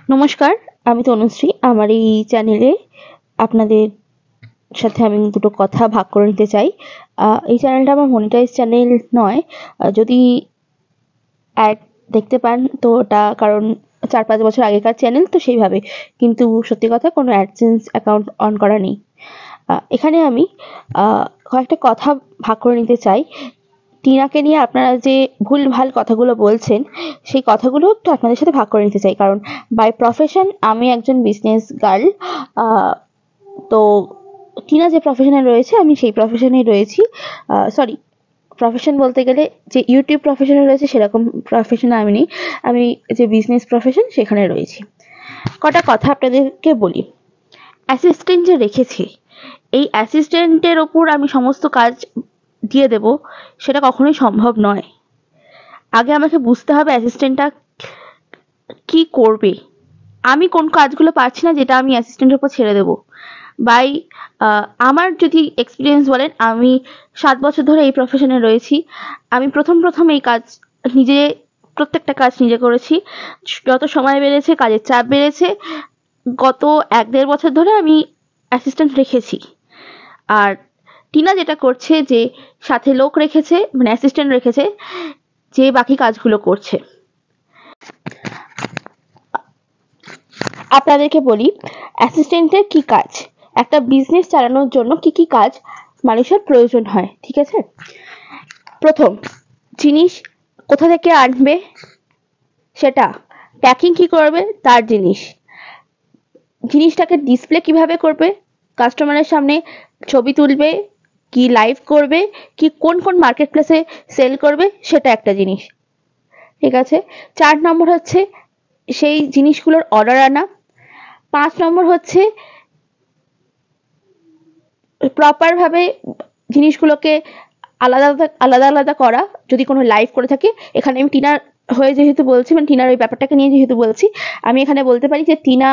নমস্কার, আমি তনুশ্রী। আমার এই চ্যানেলে আপনাদের সাথে আমি দুটো কথা ভাগ করে নিতে চাই। এই চ্যানেলটা আমার মনিটাইজ চ্যানেল নয়। যদি অ্যাড দেখতে পান তো ওটা কারণ 4-5 বছর আগেকার চ্যানেল, তো সেইভাবে। কিন্তু সত্যি কথা, কোনো অ্যাডসেন্স অ্যাকাউন্ট অন করা নেই। এখানে আমি কয়েকটা কথা ভাগ করে নিতে চাই। টিনাকে নিয়ে আপনারা যে ভুলভাল কথাগুলো বলছেন, সেই কথাগুলো একটু আপনাদের সাথে ভাগ করে নিতে চাই। কারণ বাই প্রফেশন আমি একজন বিজনেস গার্ল। তো টিনা যে প্রফেশনে রয়েছে, আমি সেই প্রফেশনেই রয়েছি। সরি, প্রফেশন বলতে গেলে যে ইউটিউব প্রফেশনে রয়েছে সেরকম প্রফেশনে আমি নেই। আমি যে বিজনেস প্রফেশন সেখানে রয়েছি। কটা কথা আপনাদেরকে বলি। অ্যাসিস্ট্যান্ট যে রেখেছি, এই অ্যাসিস্ট্যান্টের ওপর আমি সমস্ত কাজ দিয়ে দেব, সেটা কখনোই সম্ভব নয়। আগে আমাকে বুঝতে হবে অ্যাসিস্ট্যান্টটা কি করবে। আমি কোন কাজগুলো পারছি না যেটা আমি অ্যাসিস্ট্যান্টের উপর ছেড়ে দেবো। বাই আমার যদি এক্সপিরিয়েন্স বলেন, আমি 7 বছর ধরে এই প্রফেশনে রয়েছি। আমি প্রথম এই কাজ নিজে, প্রত্যেকটা কাজ নিজে করেছি। যত সময় বেড়েছে, কাজের চাপ বেড়েছে, গত 1-1.5 বছর ধরে আমি অ্যাসিস্ট্যান্ট রেখেছি। আর টিনা যেটা করছে, যে সাথে লোক রেখেছে, মানে অ্যাসিস্ট্যান্ট রেখেছে, যে বাকি কাজগুলো করছে। আপনাদেরকে বলি অ্যাসিস্ট্যান্টের কি কাজ, একটা বিজনেস চালানোর জন্য কি কি কাজ মানুষের প্রয়োজন হয়, ঠিক আছে? প্রথম জিনিস, কোথা থেকে আনবে সেটা, প্যাকিং কি করবে তার জিনিস, জিনিসটাকে ডিসপ্লে কিভাবে করবে, কাস্টমারের সামনে ছবি তুলবে কি লাইভ করবে কি কোন কোন মার্কেট প্লেসে সেল করবে, সেটা একটা জিনিস, ঠিক আছে? 4 নম্বর হচ্ছে সেই জিনিসগুলোর অর্ডার আনা। 5 নম্বর হচ্ছে প্রপার ভাবে জিনিসগুলোকে আলাদা আলাদা আলাদা করা, যদি কোনো লাইভ করে থাকে। এখানে আমি টিনার হয়ে যেহেতু বলছি, মানে টিনার ওই ব্যাপারটাকে নিয়ে যেহেতু বলছি, আমি এখানে বলতে পারি যে টিনা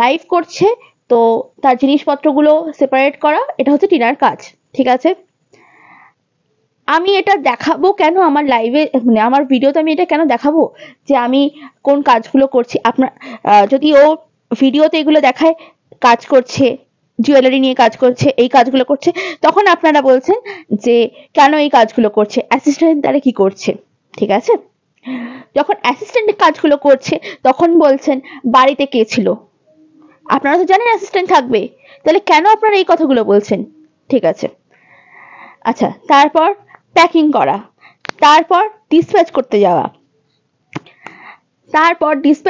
লাইভ করছে, তো তার জিনিসপত্রগুলো সেপারেট করা, এটা হচ্ছে টিনার কাজ, ঠিক আছে? আমি এটা দেখাবো কেন আমার লাইভে, মানে আমার ভিডিওতে আমি এটা কেন দেখাবো যে আমি কোন কাজগুলো করছি। আপনার যদি ও ভিডিওতে এগুলো দেখায় কাজ করছে, জুয়েলারি নিয়ে কাজ করছে, এই কাজগুলো করছে, তখন আপনারা বলছেন যে কেন এই কাজগুলো করছে, অ্যাসিস্ট্যান্ট তারা কি করছে, ঠিক আছে? যখন অ্যাসিস্ট্যান্টের কাজগুলো করছে তখন বলছেন বাড়িতে কে ছিল। আপনারা তো জানেন অ্যাসিস্ট্যান্ট থাকবে, তাহলে কেন আপনারা এই কথাগুলো বলছেন, ঠিক আছে? আচ্ছা, তারপর প্যাকিং করা, তারপর ডিসপ্যাচ করতে যাওয়া, তারপর ডিসপ্যাচ